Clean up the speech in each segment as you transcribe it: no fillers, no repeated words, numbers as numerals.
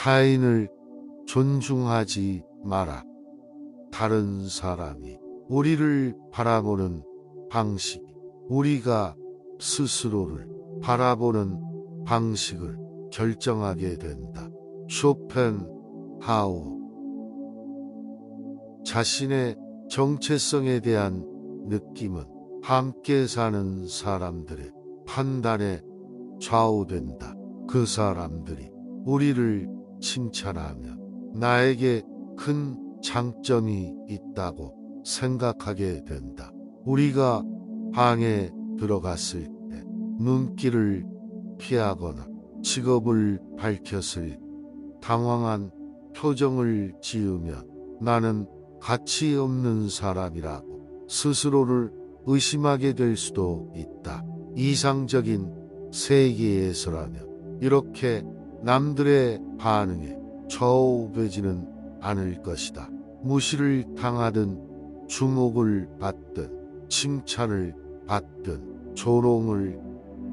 타인을 존중하지 마라. 다른 사람이 우리를 바라보는 방식이 우리가 스스로를 바라보는 방식을 결정하게 된다. 쇼펜하우어. 자신의 정체성에 대한 느낌은 함께 사는 사람들의 판단에 좌우된다. 그 사람들이 우리를 칭찬하면 나에게 큰 장점이 있다고 생각하게 된다. 우리가 방에 들어갔을 때 눈길을 피하거나 직업을 밝혔을 당황한 표정을 지으면 나는 가치 없는 사람이라고 스스로를 의심하게 될 수도 있다. 이상적인 세계에서라면 이렇게 남들의 반응에 좌우되지는 않을 것이다. 무시를 당하든 주목을 받든 칭찬을 받든 조롱을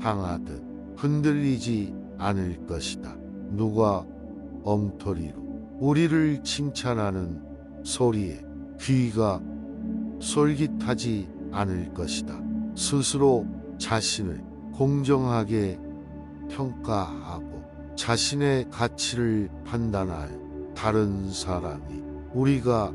당하든 흔들리지 않을 것이다. 누가 엉터리로 우리를 칭찬하는 소리에 귀가 솔깃하지 않을 것이다. 스스로 자신을 공정하게 평가하고 자신의 가치를 판단하여 다른 사람이 우리가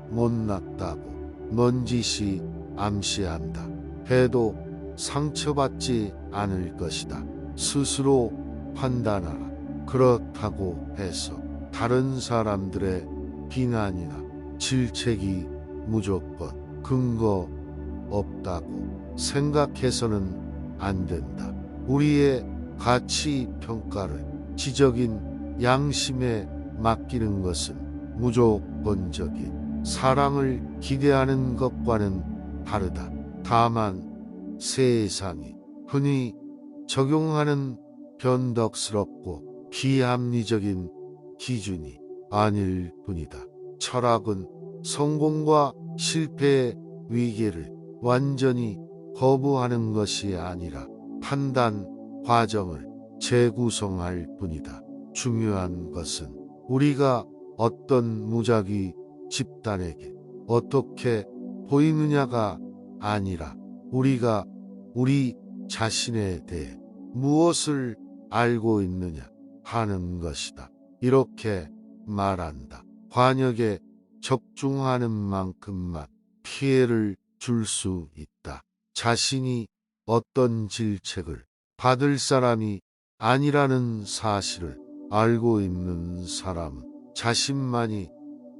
못났다고 넌지시 암시한다 해도 상처받지 않을 것이다. 스스로 판단하라. 그렇다고 해서 다른 사람들의 비난이나 질책이 무조건 근거 없다고 생각해서는 안 된다. 우리의 가치 평가를 지적인 양심에 맡기는 것은 무조건적인 사랑을 기대하는 것과는 다르다. 다만 세상이 흔히 적용하는 변덕스럽고 비합리적인 기준이 아닐 뿐이다. 철학은 성공과 실패의 위계를 완전히 거부하는 것이 아니라 판단 과정을 재구성할 뿐이다. 중요한 것은 우리가 어떤 무작위 집단에게 어떻게 보이느냐가 아니라 우리가 우리 자신에 대해 무엇을 알고 있느냐 하는 것이다. 이렇게 말한다. 관역에 적중하는 만큼만 피해를 줄 수 있다. 자신이 어떤 질책을 받을 사람이 아니라는 사실을 알고 있는 사람은 자신만이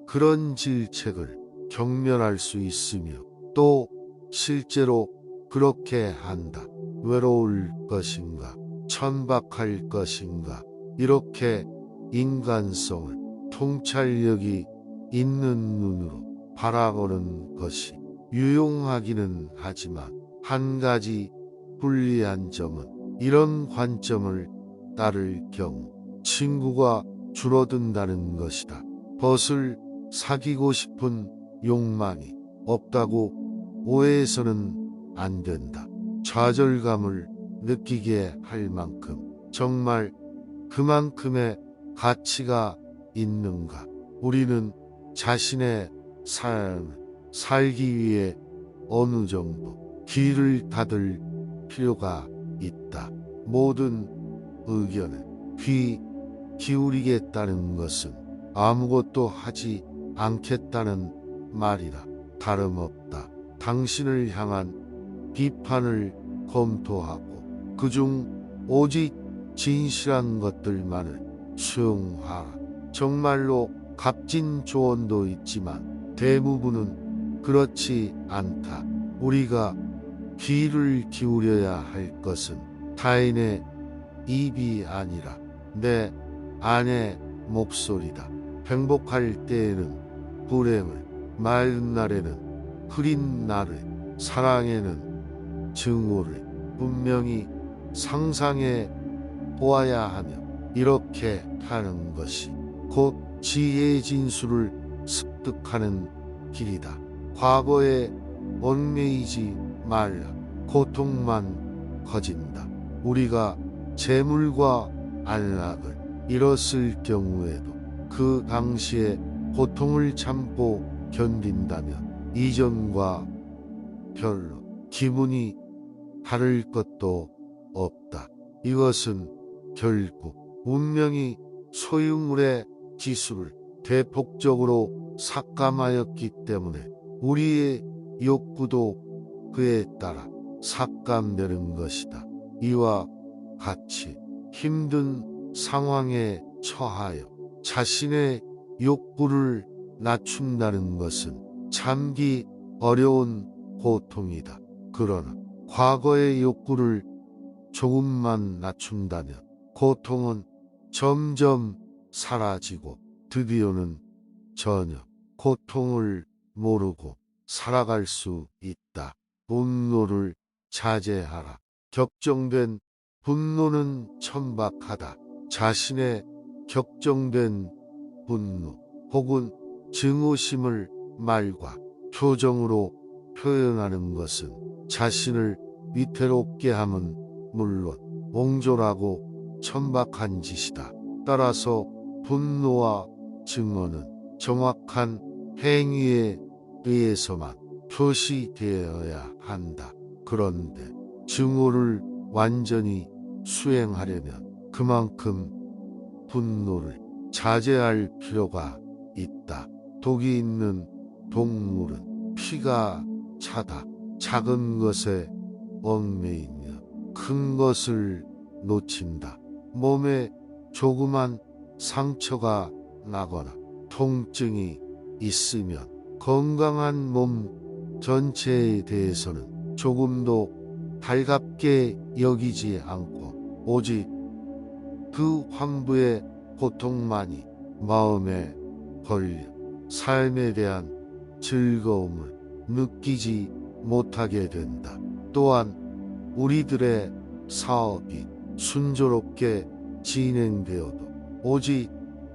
그런 질책을 경멸할 수 있으며 또 실제로 그렇게 한다. 외로울 것인가? 천박할 것인가? 이렇게 인간성을 통찰력이 있는 눈으로 바라보는 것이 유용하기는 하지만 한 가지 불리한 점은 이런 관점을 따를 경우 친구가 줄어든다는 것이다. 벗을 사귀고 싶은 욕망이 없다고 오해해서는 안 된다. 좌절감을 느끼게 할 만큼 정말 그만큼의 가치가 있는가? 우리는 자신의 삶을 살기 위해 어느 정도 귀를 닫을 필요가 있다. 모든 의견에 귀 기울이겠다는 것은 아무것도 하지 않겠다는 말이라 다름없다. 당신을 향한 비판을 검토하고 그중 오직 진실한 것들만을 수용하라. 정말로 값진 조언도 있지만 대부분은 그렇지 않다. 우리가 귀를 기울여야 할 것은 타인의 입이 아니라 내 안의 목소리다. 행복할 때에는 불행을, 맑은 날에는 흐린 날을, 사랑에는 증오를 분명히 상상해 보아야 하며 이렇게 하는 것이 곧 지혜의 진수를 습득하는 길이다. 과거에 얽매이지 말라. 고통만 커진다. 우리가 재물과 안락을 잃었을 경우에도 그 당시에 고통을 참고 견딘다면 이전과 별로 기분이 다를 것도 없다. 이것은 결국 운명이 소유물의 기술을 대폭적으로 삭감하였기 때문에 우리의 욕구도 그에 따라 삭감되는 것이다. 이와 같이 힘든 상황에 처하여 자신의 욕구를 낮춘다는 것은 참기 어려운 고통이다. 그러나 과거의 욕구를 조금만 낮춘다면 고통은 점점 사라지고 드디어는 전혀 고통을 모르고 살아갈 수 있다. 분노를 자제하라. 격정된 분노는 천박하다. 자신의 격정된 분노 혹은 증오심을 말과 표정으로 표현하는 것은 자신을 위태롭게 함은 물론 옹졸하고 천박한 짓이다. 따라서 분노와 증오는 정확한 행위에 의해서만 표시되어야 한다. 그런데 증오를 완전히 수행하려면 그만큼 분노를 자제할 필요가 있다. 독이 있는 동물은 피가 차다. 작은 것에 얽매이며 큰 것을 놓친다. 몸에 조그만 상처가 나거나 통증이 있으면 건강한 몸 전체에 대해서는 조금도 달갑게 여기지 않고 오직 그 환부의 고통만이 마음에 걸려 삶에 대한 즐거움을 느끼지 못하게 된다. 또한 우리들의 사업이 순조롭게 진행되어도 오직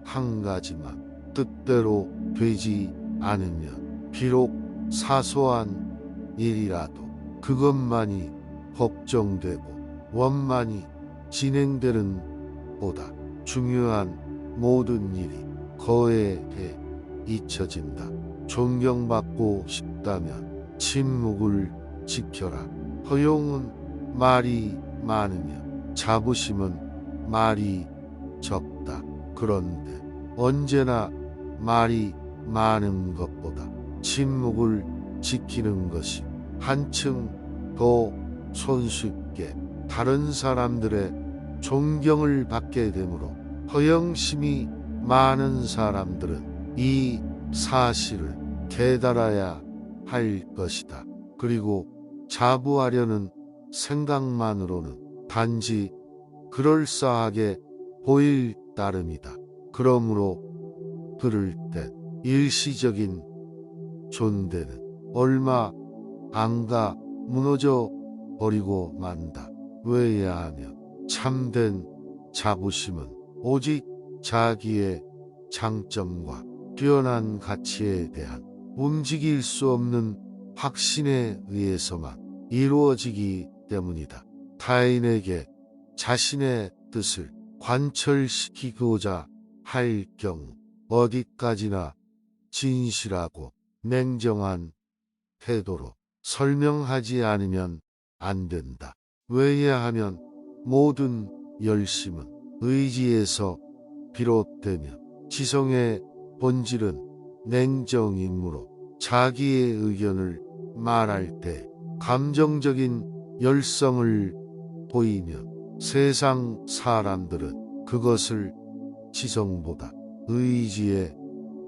한 가지만 뜻대로 되지 않으면 비록 사소한 일이라도 그것만이 걱정되고 원만히 진행되는 보다 중요한 모든 일이 거에게 잊혀진다. 존경받고 싶다면 침묵을 지켜라. 허용은 말이 많으며 자부심은 말이 적다. 그런데 언제나 말이 많은 것보다 침묵을 지키는 것이 한층 더 손쉽게 다른 사람들의 존경을 받게 되므로 허영심이 많은 사람들은 이 사실을 깨달아야 할 것이다. 그리고 자부하려는 생각만으로는 단지 그럴싸하게 보일 따름이다. 그러므로 그럴 땐 일시적인 존재는 얼마 안 가 무너져 버리고 만다. 왜냐하면 참된 자부심은 오직 자기의 장점과 뛰어난 가치에 대한 움직일 수 없는 확신에 의해서만 이루어지기 때문이다. 타인에게 자신의 뜻을 관철시키고자 할 경우 어디까지나 진실하고 냉정한 태도로 설명하지 않으면 안 된다. 왜냐하면 모든 열심은 의지에서 비롯되며 지성의 본질은 냉정이므로 자기의 의견을 말할 때 감정적인 열성을 보이면 세상 사람들은 그것을 지성보다 의지의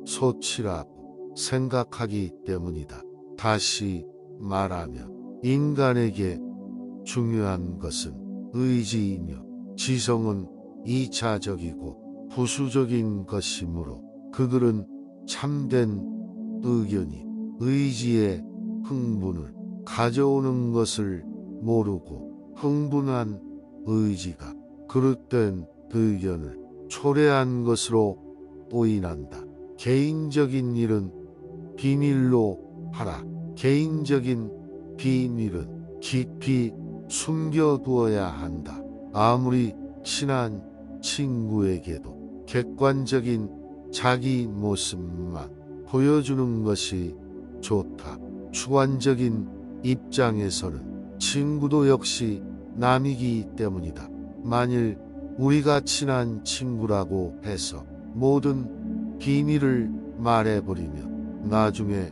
소치라고 생각하기 때문이다. 다시 말하면 인간에게 중요한 것은 의지이며 지성은 이차적이고 부수적인 것이므로 그들은 참된 의견이 의지의 흥분을 가져오는 것을 모르고 흥분한 의지가 그릇된 의견을 초래한 것으로 오인한다. 개인적인 일은 비밀로 하라. 개인적인 비밀은 깊이 숨겨두어야 한다. 아무리 친한 친구에게도 객관적인 자기 모습만 보여주는 것이 좋다. 주관적인 입장에서는 친구도 역시 남이기 때문이다. 만일 우리가 친한 친구라고 해서 모든 비밀을 말해버리면 나중에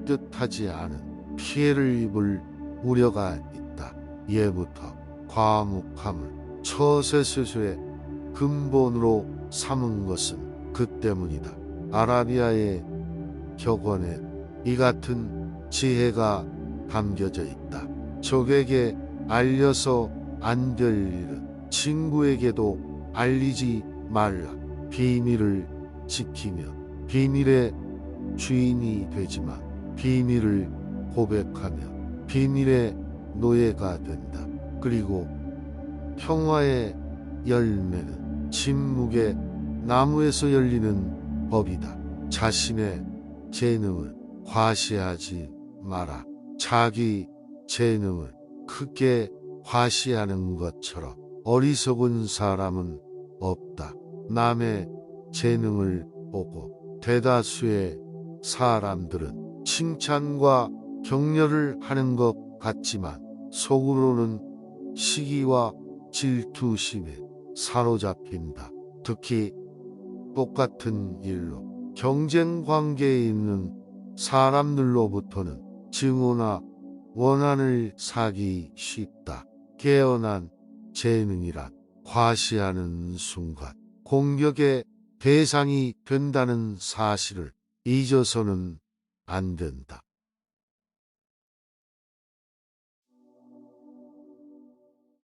뜻하지 않은 피해를 입을 우려가 있다. 예부터 과묵함을 처세수의 근본으로 삼은 것은 그 때문이다. 아라비아의 격언에 이 같은 지혜가 담겨져 있다. 적에게 알려서 안 될 일은 친구에게도 알리지 말라. 비밀을 지키면 비밀의 주인이 되지만 비밀을 고백하면 비밀의 노예가 된다. 그리고 평화의 열매는 침묵의 나무에서 열리는 법이다. 자신의 재능을 과시하지 마라. 자기 재능을 크게 과시하는 것처럼 어리석은 사람은 없다. 남의 재능을 보고 대다수의 사람들은 칭찬과 격려를 하는 것 같지만 속으로는 시기와 질투심에 사로잡힌다. 특히 똑같은 일로 경쟁 관계에 있는 사람들로부터는 증오나 원한을 사기 쉽다. 깨어난 재능이란 과시하는 순간 공격의 대상이 된다는 사실을 잊어서는 안 된다.